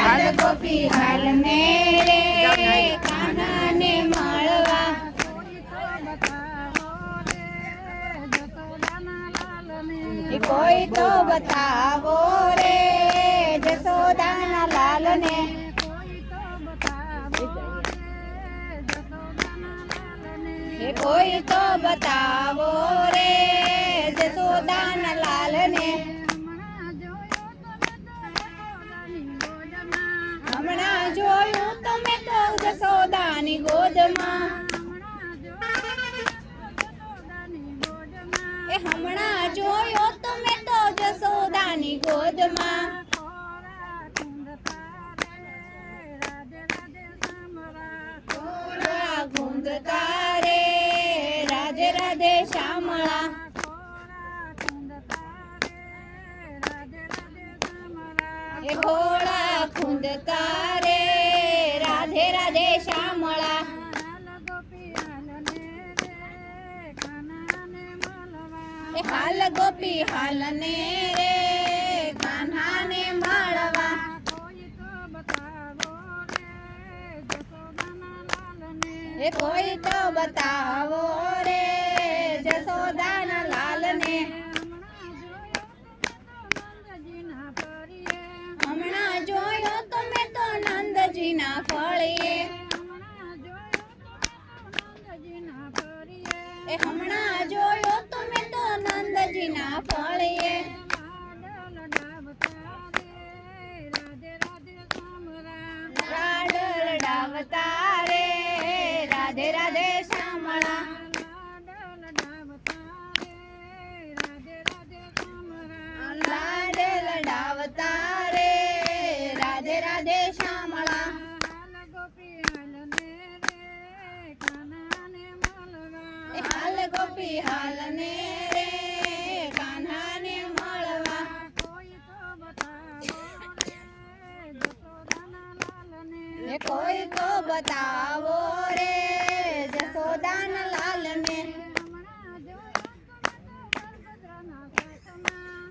હાલ ગોપી હાલ ને રે કાના ને મળવા કોઈ તો બતાવો રે જશોદાના લાલ ને કોઈ તો બતાવો રે જશોદાના લાલ ને હમણાં જોયું તમે તો જશોદાની ગોદમાં હમણાં જોયો તમે તો જશોદાની ગોદમાં ગુંદતા રે રાધે રાધે શ્યામળા એ ઘોડા ખુંદતા રે રાધે રાધે શ્યામળા હાલ ગોપી હાલ ને રે કાન્હા ને મળવા કોઈ તો બતાવો રે જશોદાના લાલ ને હમણાં જોયો તમે તો નંદજીના ફળીએ હમણાં જોયો તમે તો નંદજીના ફળીએ લાડલ ડાવતા રે રાધે રાધે શ્યામળા લાડલ ડાવતા રે રાધે રાધે શ્યામળા હાલ ગોપી હાલ ને રે કાન્હા ને મળવા કોઈ તો બતાવો રે જશોદાના લાલ ને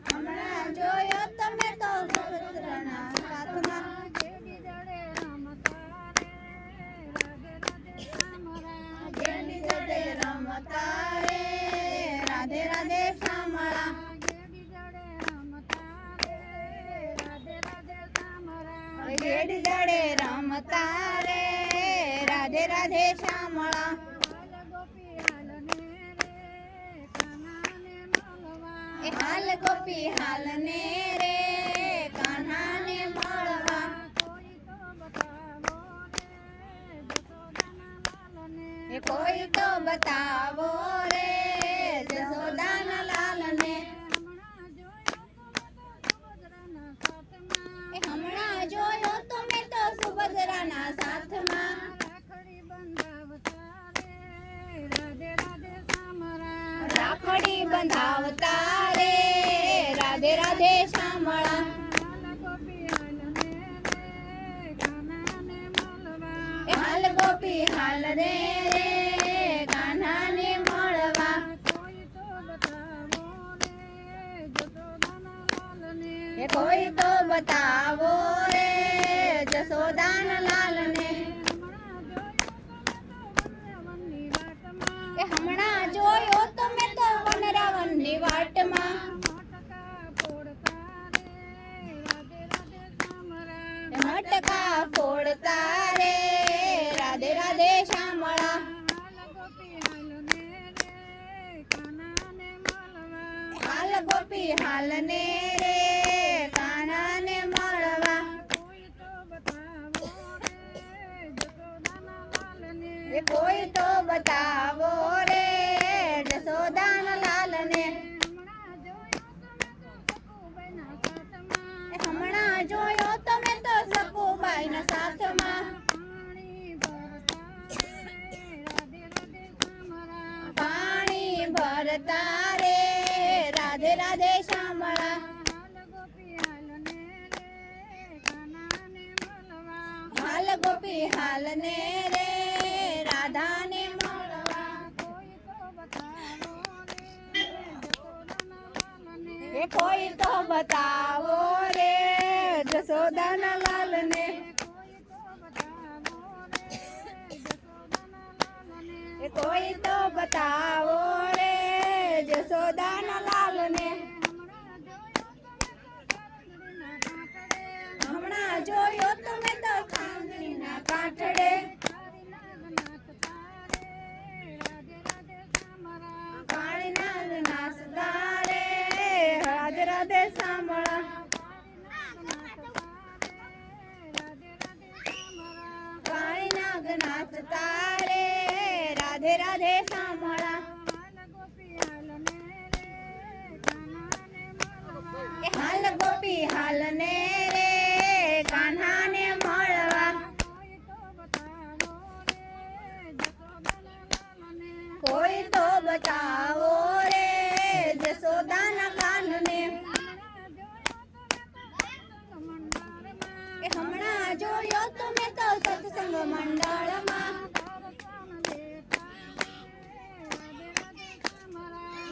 હમણાં જોયો તમે તો સુભદ્રાના સાથમાં જેની જોડે રમતા રે રાધે રાધે શ્યામળા જેડી જડે રમતા રે રાધે રાધે શ્યામળા હાલ ગોપી હાલ ને રે કાન્હા ને મળવા કોઈ તો બતાવો રે જશોદાના લાલ ને હમણાં જોયો તમે તો સુભદ્રાના સાથમાં રાખડી બંધાવતા રે રાધે રાધે શ્યામળા હાલ ગોપી હાલ રે કાન્હા ને મળવા કોઈ તો બતાવો રે જશોદાના લાલ ને હમણાં જોયો તમે તો વનરાવનની વાટમાં મટકા ફોડતા રે રાધે રાધે શ્યામળા હાલ ગોપી હાલ ને રે કાન્હા ને મળવા કોઈ તો બતાવો રે જશોદાના લાલ ને હમણાં જોયો તમે તો સકુબાઈના સાથમાં પાણી ભરતા રે રાધે રાધે શ્યામળા હાલ ગોપી હાલ ને રે રાધા ને મળવા કોઈ તો બતાવો રે જશોદાના લાલ ને કાંઠડે કાળીનાગ નાચતા રે રાધે રાધે સાંભળા કાળીનાગ નાચતા રે રાધે રાધે સાંભળા હાલ ગોપી હાલ ને રે કાન્હાને મળવા કોઈ તો બતાવો રે જશોદાના કાનને હમણાં જોયો તો મેં તો સત્સંગ મંડળમાં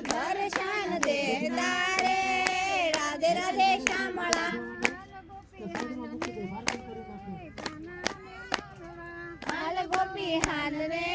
દર્શન દેતા રે રાધે રાધે શ્યામળા હાલ ગોપી હાલ રે